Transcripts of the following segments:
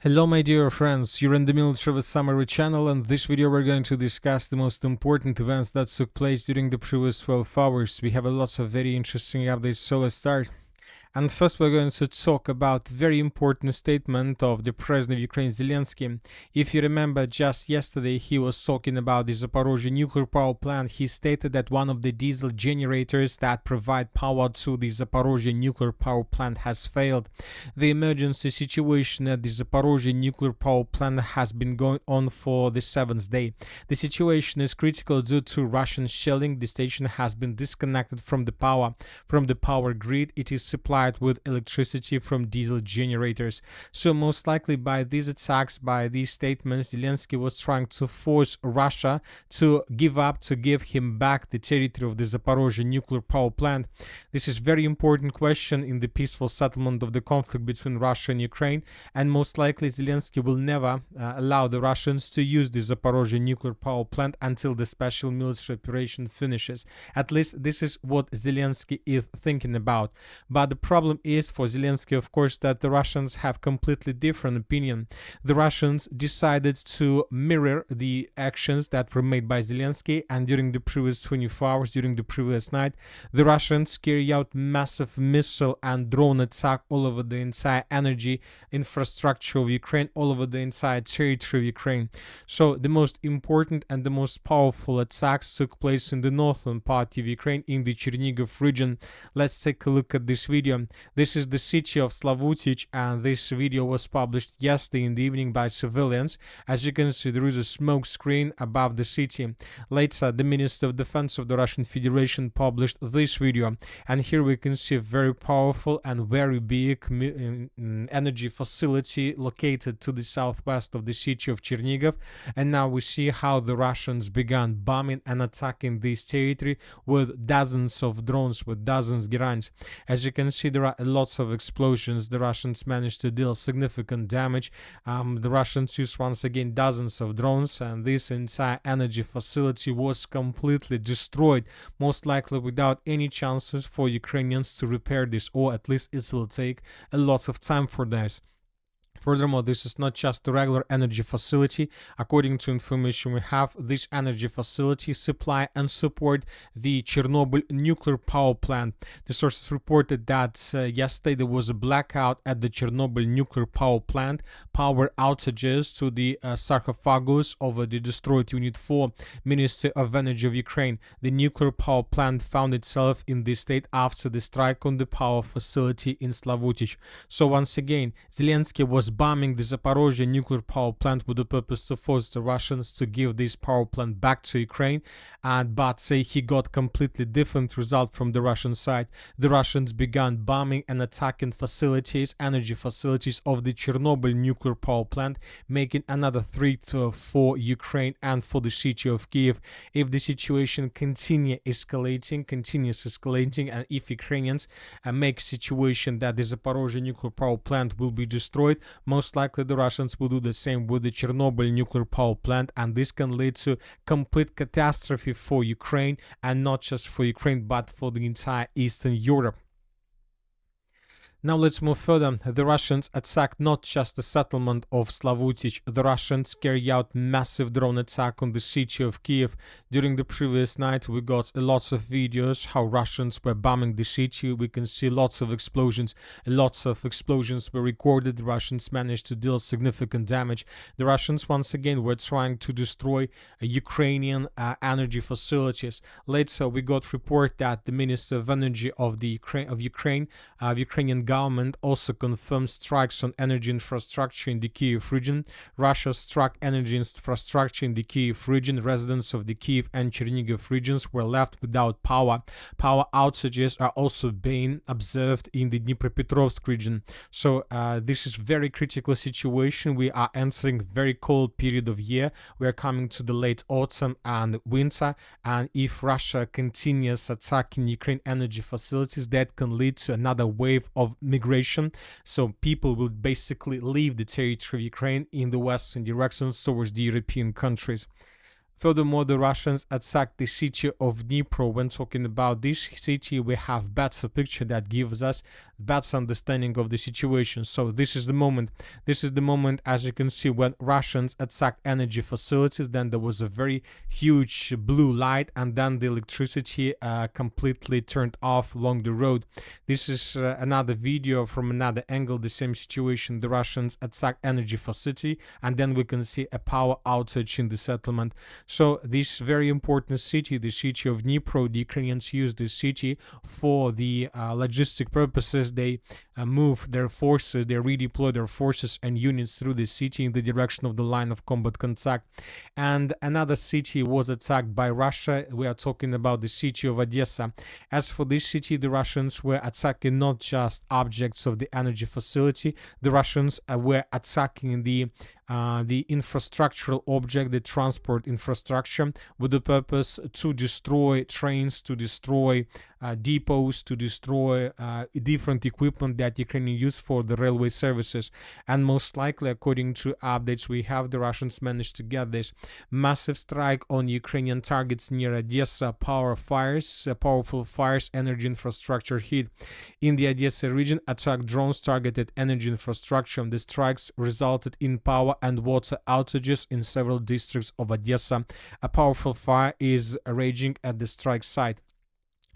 Hello my dear friends, you're in the Military Summary channel, and this video we're going to discuss the most important events that took place during the previous 12 hours. We have a lot of very interesting updates, so let's start. And first we're going to talk about very important statement of the President of Ukraine, Zelensky. If you remember, just yesterday he was talking about the Zaporozhye nuclear power plant. He stated that one of the diesel generators that provide power to the Zaporozhye nuclear power plant has failed. The emergency situation at the Zaporozhye nuclear power plant has been going on for the 7th day. The situation is critical due to Russian shelling. The station has been disconnected from the power grid. It is supplied with electricity from diesel generators. So most likely by these attacks, by these statements, Zelensky was trying to force Russia to give him back the territory of the Zaporozhye nuclear power plant. This is very important question in the peaceful settlement of the conflict between Russia and Ukraine, and most likely Zelensky will never allow the Russians to use the Zaporozhye nuclear power plant until the special military operation finishes. At least this is what Zelensky is thinking about. But the problem is for Zelensky, of course, that the Russians have completely different opinion. The Russians decided to mirror the actions that were made by Zelensky, and during the previous 24 hours, during the previous night, the Russians carry out massive missile and drone attack all over the entire energy infrastructure of Ukraine, all over the entire territory of Ukraine. So the most important and the most powerful attacks took place in the northern part of Ukraine, in the Chernigov region. Let's take a look at this video. This is the city of Slavutich, and this video was published yesterday in the evening by civilians. As you can see, there is a smoke screen above the city. Later, the Minister of Defense of the Russian Federation published this video, and here we can see a very powerful and very big energy facility located to the southwest of the city of Chernigov. And now we see how the Russians began bombing and attacking this territory with dozens of drones, with dozens of grunts. As you can see, there are lots of explosions. The Russians managed to deal significant damage. The Russians used once again dozens of drones, and this entire energy facility was completely destroyed, most likely without any chances for Ukrainians to repair this, or at least it will take a lot of time for this. Furthermore, this is not just a regular energy facility. According to information we have, this energy facility supply and support the Chernobyl nuclear power plant. The sources reported that yesterday there was a blackout at the Chernobyl nuclear power plant, power outages to the sarcophagus of the destroyed Unit 4, Ministry of Energy of Ukraine. The nuclear power plant found itself in this state after the strike on the power facility in Slavutich. So once again, Zelensky was bombing the Zaporozhye nuclear power plant with the purpose to force the Russians to give this power plant back to Ukraine, but he got completely different result from the Russian side. The Russians began bombing and attacking facilities, energy facilities of the Chernobyl nuclear power plant, making another threat for Ukraine and for the city of Kiev. If the situation continues escalating, and if Ukrainians make situation that the Zaporozhye nuclear power plant will be destroyed, most likely the Russians will do the same with the Chernobyl nuclear power plant, and this can lead to complete catastrophe for Ukraine, and not just for Ukraine but for the entire Eastern Europe. Now let's move further. The Russians attacked not just the settlement of Slavutich. The Russians carried out massive drone attack on the city of Kiev. During the previous night, we got lots of videos how Russians were bombing the city. We can see lots of explosions. Lots of explosions were recorded. The Russians managed to deal significant damage. The Russians once again were trying to destroy Ukrainian energy facilities. Later, we got report that the Minister of Energy of the Ukrainian government also confirmed strikes on energy infrastructure in the Kiev region. Russia struck energy infrastructure in the Kiev region. Residents of the Kiev and Chernigov regions were left without power. Power outages are also being observed in the Dnipropetrovsk region. So this is very critical situation. We are entering very cold period of year. We are coming to the late autumn and winter, and if Russia continues attacking Ukraine energy facilities, that can lead to another wave of migration. So people will basically leave the territory of Ukraine in the western direction towards the European countries. Furthermore, the Russians attacked the city of Dnipro. When talking about this city, we have better picture that gives us better understanding of the situation. So this is the moment. This is the moment, as you can see, when Russians attacked energy facilities. Then there was a very huge blue light, and then the electricity completely turned off along the road. This is another video from another angle. The same situation. The Russians attacked energy facility, and then we can see a power outage in the settlement. So this very important city, the city of Dnipro, the Ukrainians use this city for the logistic purposes. They move their forces, they redeploy their forces and units through the city in the direction of the line of combat contact. And another city was attacked by Russia. We are talking about the city of Odessa. As for this city, the Russians were attacking not just objects of the energy facility. The Russians were attacking the infrastructural object, the transport infrastructure, with the purpose to destroy trains, to destroy depots, to destroy different equipment that Ukrainians use for the railway services. And most likely, according to updates we have, the Russians managed to get this massive strike on Ukrainian targets near Odessa. Powerful fires, energy infrastructure hit. In the Odessa region, attack drones targeted energy infrastructure. The strikes resulted in power and water outages in several districts of Odessa. A powerful fire is raging at the strike site.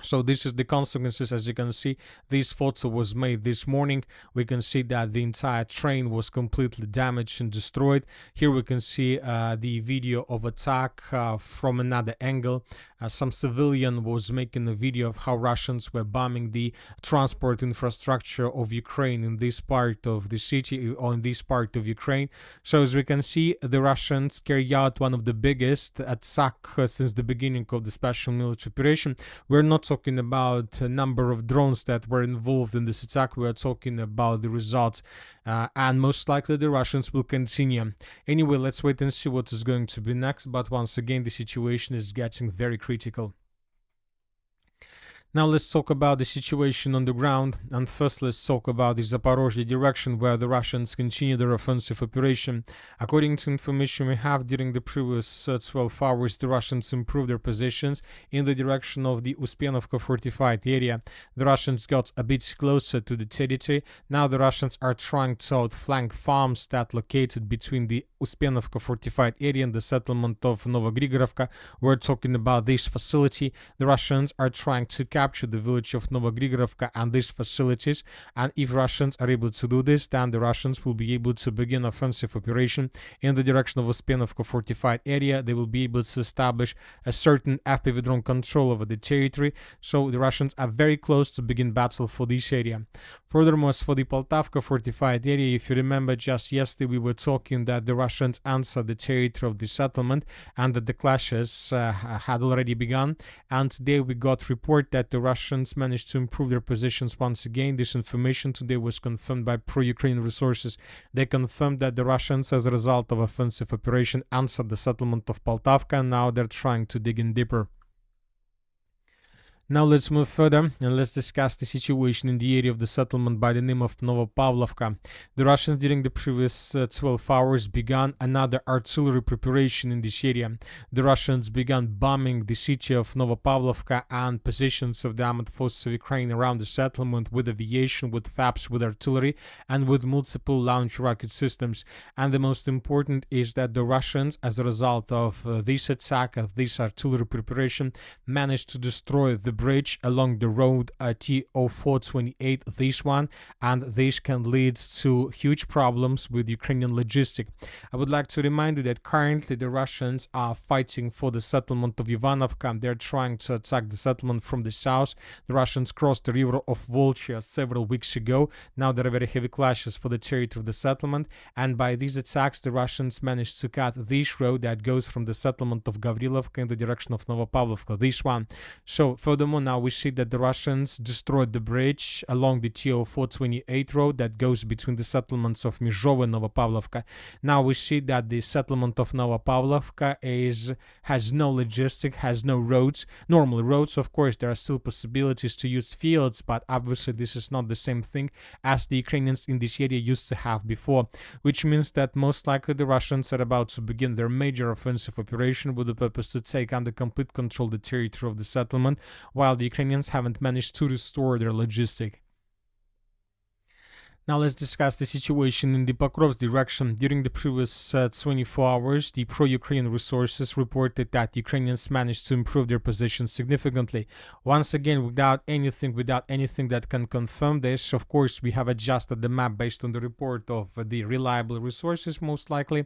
So this is the consequences. As you can see, this photo was made this morning. We can see that the entire train was completely damaged and destroyed. Here we can see the video of attack from another angle. Some civilian was making a video of how Russians were bombing the transport infrastructure of Ukraine in this part of the city, or in this part of Ukraine. So as we can see, the Russians carry out one of the biggest attacks since the beginning of the special military operation. We're not talking about a number of drones that were involved in this attack. We are talking about the results, and most likely the Russians will continue. Anyway, let's wait and see what is going to be next. But once again, the situation is getting very critical. Now let's talk about the situation on the ground, and first let's talk about the Zaporozhye direction, where the Russians continue their offensive operation. According to information we have, during the previous 12 hours, the Russians improved their positions in the direction of the Uspenovka fortified area. The Russians got a bit closer to the territory. Now the Russians are trying to outflank farms that located between the Uspenovka fortified area and the settlement of Novogrigorovka. We're talking about this facility. The Russians are trying to capture the village of Novogrigorovka and these facilities, and if Russians are able to do this, then the Russians will be able to begin offensive operation in the direction of Uspenovka fortified area. They will be able to establish a certain FPV drone control over the territory, so the Russians are very close to begin battle for this area. Furthermore, as for the Poltavka fortified area, if you remember, just yesterday we were talking that the Russians answered the territory of the settlement and that the clashes had already begun, and today we got report that the Russians managed to improve their positions once again. This information today was confirmed by pro-Ukrainian resources. They confirmed that the Russians, as a result of offensive operation, answered the settlement of Poltavka, and now they're trying to dig in deeper. Now let's move further and let's discuss the situation in the area of the settlement by the name of Novopavlovka. The Russians during the previous 12 hours began another artillery preparation in this area. The Russians began bombing the city of Novopavlovka and positions of the armed forces of Ukraine around the settlement with aviation, with FAPs, with artillery, and with multiple launch rocket systems. And the most important is that the Russians, as a result of this attack, of this artillery preparation, managed to destroy the bridge along the road T0428, this one, and this can lead to huge problems with Ukrainian logistics. I would like to remind you that currently the Russians are fighting for the settlement of Ivanovka. They're trying to attack the settlement from the south. The Russians crossed the river of Volchya several weeks ago. Now there are very heavy clashes for the territory of the settlement, and by these attacks the Russians managed to cut this road that goes from the settlement of Gavrilovka in the direction of Novopavlovka, this one. So furthermore, Furthermore, now we see that the Russians destroyed the bridge along the TO-428 road that goes between the settlements of Mizhov and Novopavlovka. Now we see that the settlement of Novopavlovka has no logistic, has no roads. Normal roads, of course, there are still possibilities to use fields, but obviously this is not the same thing as the Ukrainians in this area used to have before, which means that most likely the Russians are about to begin their major offensive operation with the purpose to take under complete control the territory of the settlement, while the Ukrainians haven't managed to restore their logistic. Now let's discuss the situation in the Pokrovsk direction. During the previous 24 hours, the pro-Ukrainian resources reported that Ukrainians managed to improve their position significantly. Once again, without anything that can confirm this, of course, we have adjusted the map based on the report of the reliable resources, most likely.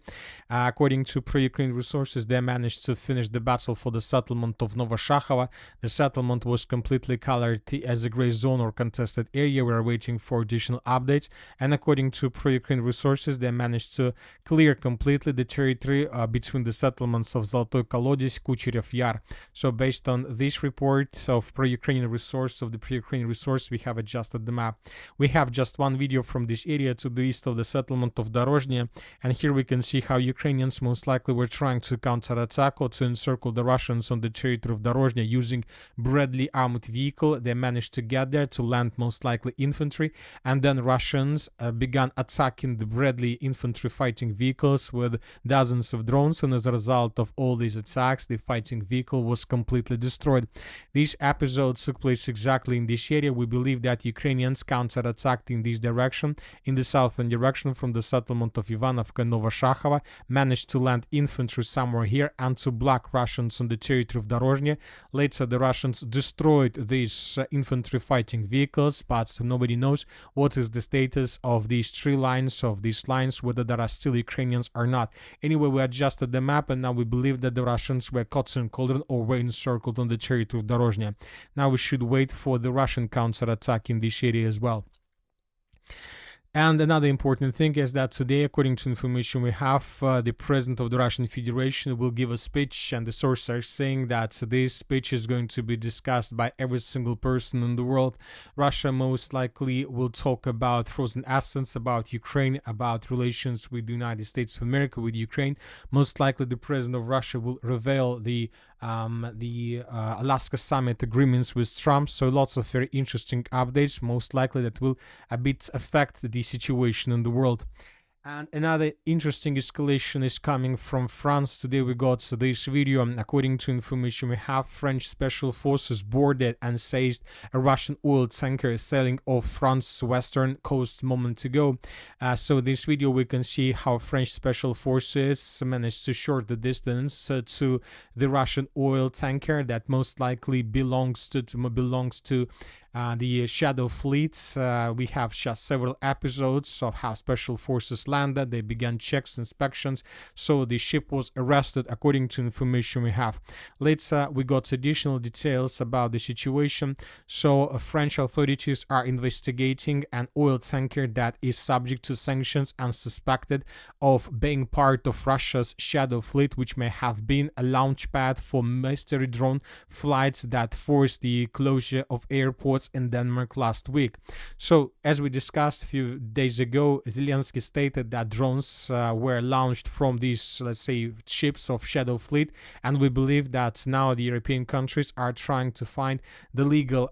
According to pro-Ukrainian resources, they managed to finish the battle for the settlement of Novoshakhova. The settlement was completely colored as a gray zone or contested area. We are waiting for additional updates. And according to pro-Ukraine resources, they managed to clear completely the territory between the settlements of Zolotoy Kolodец, Kucherev Yar. So based on this report of pro-Ukrainian resource, we have adjusted the map. We have just one video from this area to the east of the settlement of Dorozhny, and here we can see how Ukrainians most likely were trying to counterattack or to encircle the Russians on the territory of Dorozhny using Bradley armored vehicle. They managed to get there, to land most likely infantry, and then Russians began attacking the Bradley infantry fighting vehicles with dozens of drones, and as a result of all these attacks, the fighting vehicle was completely destroyed. These episodes took place exactly in this area. We believe that Ukrainians counterattacked in this direction, in the southern direction from the settlement of Ivanovka and Novoshakhova, managed to land infantry somewhere here and to block Russians on the territory of Dorozhny. Later, the Russians destroyed these infantry fighting vehicles, but nobody knows what is the status of these lines, whether there are still Ukrainians or not. Anyway, we adjusted the map, and now we believe that the Russians were caught in cauldron or were encircled on the territory of Dorozhny. Now we should wait for the Russian counterattack in this area as well. And another important thing is that today, according to information we have, the president of the Russian Federation will give a speech, and the sources are saying that this speech is going to be discussed by every single person in the world. Russia most likely will talk about frozen assets, about Ukraine, about relations with the United States of America, with Ukraine. Most likely the president of Russia will reveal the Alaska summit agreements with Trump. So lots of very interesting updates, most likely that will a bit affect the situation in the world. And another interesting escalation is coming from France. Today we got this video. According to information we have, French special forces boarded and seized a Russian oil tanker sailing off France's western coast moments ago. So this video we can see how French special forces managed to short the distance to the Russian oil tanker that most likely belongs to the Shadow Fleet. We have just several episodes of how special forces landed. They began checks, inspections, so the ship was arrested according to information we have. Later we got additional details about the situation. So French authorities are investigating an oil tanker that is subject to sanctions and suspected of being part of Russia's Shadow Fleet, which may have been a launch pad for mystery drone flights that forced the closure of airports in Denmark last week. So, as we discussed a few days ago, Zelensky stated that drones were launched from these, let's say, ships of Shadow Fleet, and we believe that now the European countries are trying to find the legal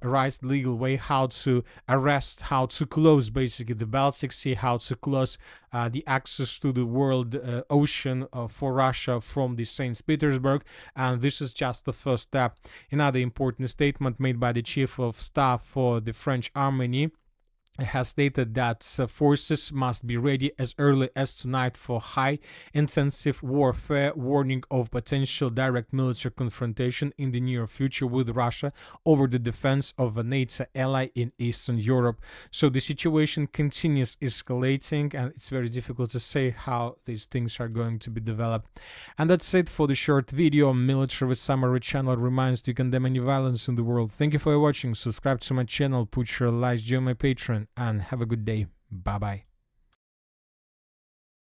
way how to arrest, how to close basically the Baltic Sea, how to close the access to the world ocean for Russia from the St. Petersburg, and this is just the first step. Another important statement made by the chief of staff for the French army has stated that forces must be ready as early as tonight for high-intensive warfare, warning of potential direct military confrontation in the near future with Russia over the defense of a NATO ally in Eastern Europe. So the situation continues escalating, and it's very difficult to say how these things are going to be developed. And that's it for the short video. Military Summary channel reminds you condemn any violence in the world. Thank you for watching. Subscribe to my channel, put your likes, join my Patreon, and have a good day. Bye bye.